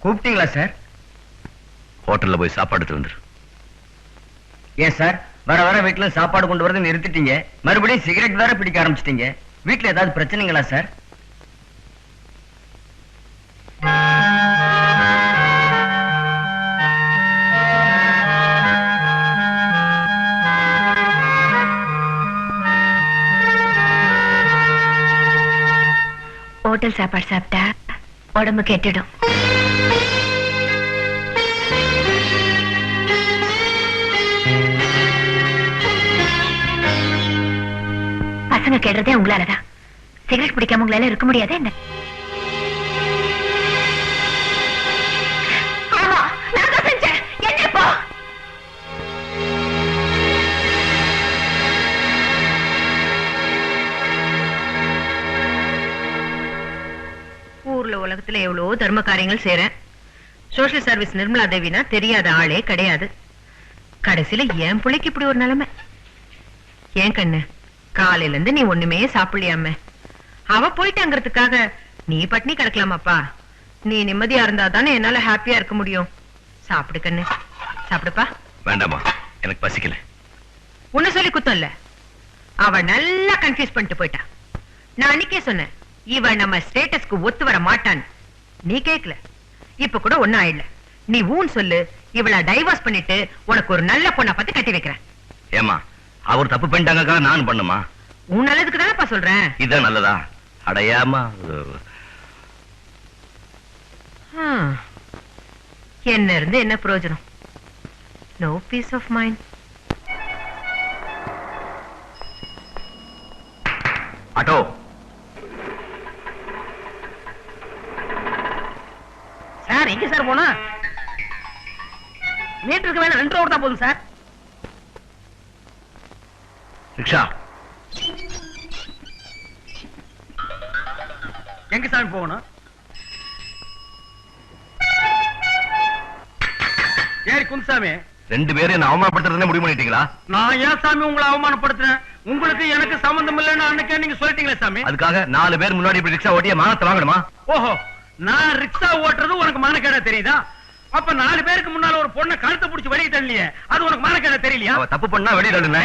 கூப்பிட்டீங்களா சார்? ஹோட்டல்ல போய் சாப்பாடு தந்துரு. ஏன் சார் வர வர வீட்டுல சாப்பாடு கொண்டு வரது நிறுத்திட்டீங்க, மறுபடியும் சிகரெட் வேற பிடிக்க ஆரம்பிச்சிட்டீங்க. வீட்டுல ஏதாவது பிரச்சனைங்களா சார்? ஹோட்டல் சாப்பாடு சாப்பிட்டா உடம்பு கெட்டுடும். பசங்க கெடுறதே உங்களாலதான். சிகரெட் பிடிக்காம உங்களால இருக்க முடியாதே என்ன? ஊர்ல உலகத்துல எவ்வளவு தர்ம காரியங்கள் செய்யறேன். சோசியல் சர்வீஸ் நிர்மலா தேவினா தெரியாத ஆளே கிடையாது. கடைசியில என் பிள்ளைக்கு இப்படி ஒரு நிலைமை. ஏன் கண்ணு, காலையில இருந்து நீ ஒண்ணுமே சாப்பிடலையாம? அவ போயிட்டாங்கிறதுக்காக நீ பட்னி கிடக்கலாமாப்பா? நீ நிம்மதியா இருந்தா தானே என்னால ஹாப்பியா இருக்க முடியும். சாப்பிடு கண்ணு, சாப்பிடுப்பா. வேண்டாமா, எனக்கு பசிக்கல. உன்ன சொல்லி குத்தம் இல்ல, அவ நல்லா கன்ஃபியூஸ் பண்ணிட்டு போயிட்டா. நான் அன்னைக்கே சொன்னேன், இவ நம்ம ஸ்டேட்டஸ்க்கு ஒத்து வர மாட்டான்னு. நீ கேட்கல. இப்ப கூட ஒன்னும் ஆயிடல. நீ ஊன் சொல்லு, இவள டைவர்ஸ் பண்ணிட்டு உனக்கு ஒரு நல்ல பொண்ணை பார்த்து கட்டி வைக்கிறேன். ஏமா, அவர் தப்பு பண்ணிட்டாங்க, நான் பண்ணுமா? உன் நல்லதுக்கு தானப்பா சொல்றேன். இதான் நல்லதா? அடையாமா என்ன இருந்து என்ன பிரயோஜனம்? No peace of mind. Auto. Sir எங்க சார் போனா? மீட்டருக்கு வேணா 2 ரூபா தான் போதும் சார். ரிக்ஷா. எங்க சாமி போகணும்? ஏறி குன்சாமி. 2 பேரும் என்ன அவமானப்படுத்துறதுன்னு முடிவு பண்ணிட்டீங்களா? நான் ஏன் சாமி உங்களை அவமானப்படுத்துறேன்? உங்களுக்கு எனக்கு சம்பந்தம் இல்லைன்னு அன்னைக்கே நீங்க சொல்லிட்டீங்களே சாமி. அதுக்காக 4 பேர் முன்னாடி இப்படி ரிக்ஷா ஓட்டிய மானத்தை வாங்கணுமா? ஓஹோ, நான் ரிக்ஷா ஓட்டுறது உனக்கு மானக்கேடா தெரியுதா? அப்ப 4 பேருக்கு முன்னால ஒரு பொண்ணை கழுத்தை பிடிச்சி வெளியே தள்ளியே, அது உனக்கு மானக்கேடா தெரியலையா? அவ தப்பு பண்ணா வெளியே தள்ளுன.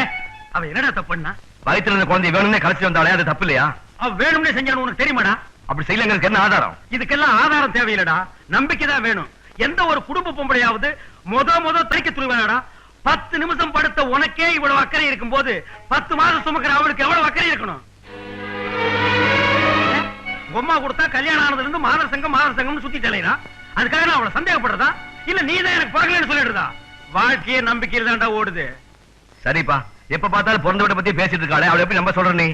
அவ என்னடா தப்பு பண்ணா? வயிற்றுல இருந்த குழந்தை வேணும்னே கலைச்சு வந்தாலே அது தப்பு இல்லையா? அவ வேணும்னே செஞ்சான்னு உனக்கு தெரியுமாடா? அப்படி செய்யலங்கிறதுக்கு என்ன ஆதாரம்? இதுக்கெல்லாம் ஆதாரம் தேவையில்லடா, நம்பிக்கைதான் வேணும். எந்த ஒரு குடும்ப பொம்பளையாவது முத தைக்க துணிவாடா? 10 நிமிஷம் படுத்த உனக்கே இவ்வளவு அக்கறை இருக்கும் போது 10 மாதம் சுமக்கிற அவளுக்கு எவ்வளவு அக்கறை இருக்கணும்? பொம்மா கொடுத்தா கல்யாணம் ஆனதுல இருந்து மாதர் சங்கம் சுத்தி தலைறா. அதுக்காக நான் அவளை சந்தேகப்படுறதா இல்ல நீதான் எனக்கு பிறகுலன்னு சொல்லிடுறதா? வாழ்க்கையே நம்பிக்கையில் தான்டா ஓடுது. சரிப்பா, எப்ப பார்த்தாலும் பிறந்த வீட்டை பத்தி பேசிட்டு இருக்காளே, அவளை எப்படி நம்ப சொல்ற நீ?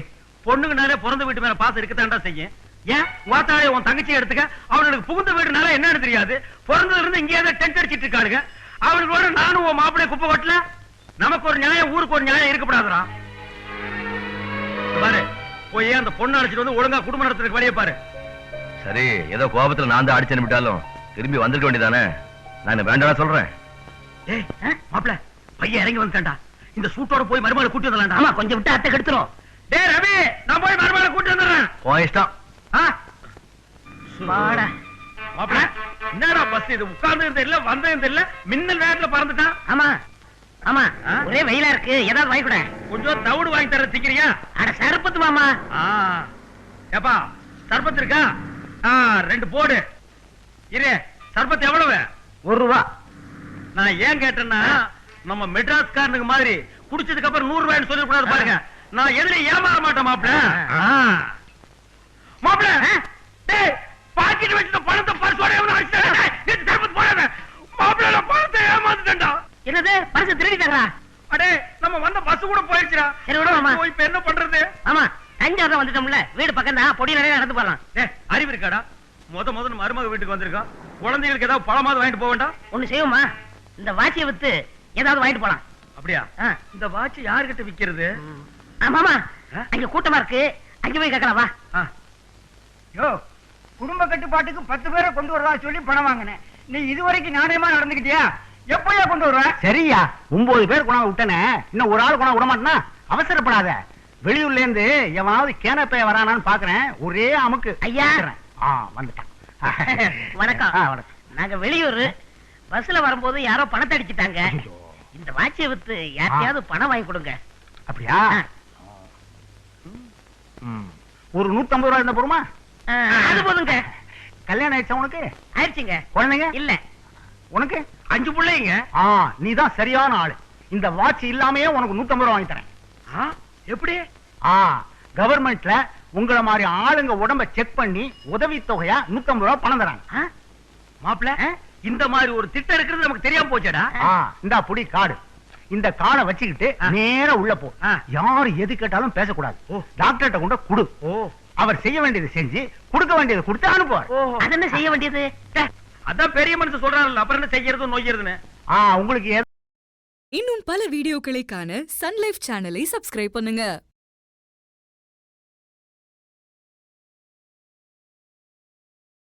பொண்ணுங்கனாலே பிறந்த வீட்டு மேல பாசம் இருக்கத்தாண்டா செய்யும். ஏன் வாத்தாலே உன் தங்கச்சி எடுத்துக்க, அவளுக்கு புகுந்த வீடுனால என்னன்னு தெரியாது. பிறந்ததுல இருந்து இங்கே டென்ட் அடிச்சிட்டு இருக்காளுங்க. அவளுக்கு நானும் உன் மாப்பிள்ளை குப்பை கொட்டல. நமக்கு ஒரு நியாயம், ஊருக்கு ஒரு நியாயம் இருக்கப்படாதா? பாரு, போய் அந்த பொண்ணு அழைச்சிட்டு வந்து ஒழுங்கா குடும்பம் நடத்துறதுக்கு வழியை பாரு. சரி, ஏதோ கோபத்துல நான் தான் அடிச்சு அனுப்பிட்டாலும் திரும்பி வந்திருக்க வேண்டியதானே? நான் வேண்டாம் சொல்றேன். ஏய் மாப்பிள்ளை, பையன் இறங்கி வந்துட்டான்டா. இந்த சூட்டோட போய் மருமகளை கூட்டி வந்துடலாம்டா. ஆமா, கொஞ்சம் விட்டு அத்தை கெடுத்துரும். டேய் ரவி, நான் போய் மருமகளை கூட்டி வந்துடுறேன். உன் இஷ்டம். மாப்பிள்ளை, என்னடா பஸ் இது? உட்கார்ந்து இல்ல வந்தது இல்ல, மின்னல் வேகத்துல பறந்துட்டான். ஆமா ஆமா, ஒரே வெயிலா இருக்கு, ஏதாவது வாங்கி கூட. கொஞ்சம் தவிடு வாங்கி தர திக்கிறியா? அட சர்பத்து மாமா. ஏப்பா சர்பத்து இருக்கா? 2 போடு. இரு, சர்பத்து எவ்வளவு? 1 ரூபா. நான் ஏன் கேட்டேன்னா, நம்ம மெட்ராஸ் காரனுக்கு மாதிரி குடிச்சதுக்கு அப்புறம் 100 ரூபாய்னு சொல்லி கூடாது பாருங்க. நான் எதுல ஏமாற மாட்டேன் மாப்பிள்ள. மாப்பிள்ள, டேய் பாக்கெட் வச்சிட்ட பணத்தை பர்ஸோட எவனோ அடிச்சானே. நீ சர்பத்து போடாத. மாப்பிள்ள, நான் பணத்தை ஏமாந்துட்டேன்டா. என்னது? பர்ஸ் திருடிட்டாங்களா? அடே, நம்ம வந்த பஸ் கூட போயிடுச்சுடா. சரி விடு மாமா. இப்போ என்ன பண்றது? ஆமா, அஞ்சாவது வந்துட்டோம்ல, வீடு பக்கம் தான், பொடி நிறைய நடந்து போறலாம். டேய், அறிவு இருக்காடா? முத மருமக வீட்டுக்கு வந்திருக்கோம். குழந்தைகளுக்கு ஏதாவது பழமாவது வாங்கிட்டு போக வேண்டாம்? ஒண்ணு செய்வோமா, இந்த வாட்சியை வித்து ஏதாவது வாங்கிட்டு போலாம். அப்படியா? இந்த வாட்சி யாருகிட்ட விக்கிறது? மாமா, அங்க கூட்டமா இருக்கு, அங்க போய் கேட்கலாம் வா. யோ, குடும்ப கட்டுப்பாட்டுக்கு 10 பேரை கொண்டு வரதா சொல்லி பணம் வாங்கினேன். நீ இதுவரைக்கும் நாணயமா நடந்துக்கிட்டியா? எப்பயா கொண்டு வருவ? சரியா, 9 பேர் கொண்டாந்து விட்டனே, இன்னும் ஒரு ஆள் கொண்டாந்து விட மாட்டேனா? அவசரப்படாத. வெளியூர்ல இருந்து எவனாவது கேனப்பைய வரானான்னு பாக்குறேன். ஒரே அமுக்கு. ஐயா வந்துட்டான். வணக்கம். வணக்கம். நாங்க வெளியூர் பஸ்ல வரும்போது யாரோ பணத்தை அடிச்சிட்டாங்க. இந்த வாட்சியை வித்து யார்கிட்டயாவது பணம் வாங்கி கொடுங்க. அப்படியா? ஒரு 150 ரூபாய் இருந்தா போருமா? அது போதுங்க. கல்யாணம் ஆயிடுச்சா உனக்கு? ஆயிடுச்சுங்க. குழந்தைங்க இல்ல. உனக்கு? 5 பிள்ளைங்க. நீதான் சரியான ஆளு. இந்த வாட்ச் இல்லாமயே உனக்கு 150 ரூபாய் வாங்கி தரேன். எப்படி? கவர்மெண்ட்ல உங்கள மாதிரி ஆளுங்க உடம்ப செக் பண்ணி உதவி தொகையா 150 ரூபாய் பணம் தராங்க. மாப்பிள்ள, இந்த மாதிரி ஒரு திட்டம் இருக்கிறது நமக்கு தெரியாம போச்சடா. இந்த புடி கார்டு. இந்த கார்டை வச்சுக்கிட்டு நேரா உள்ள போ. யாரு எது கேட்டாலும் பேசக்கூடாது. டாக்டர்கிட்ட கொண்டு குடு. அவர் செய்ய வேண்டியது செஞ்சு கொடுக்க வேண்டியது கொடுத்து அனுப்புவார். அது என்ன செய்ய வேண்டியது? அதான் பெரிய மனுஷன் சொல்றாங்க. அப்புறம் என்ன செய்யறது நோய்யறதுன்னு. உங்களுக்கு இன்னும் பல வீடியோக்களை காண சன் லைஃப் சேனலை சப்ஸ்கிரைப் பண்ணுங்க.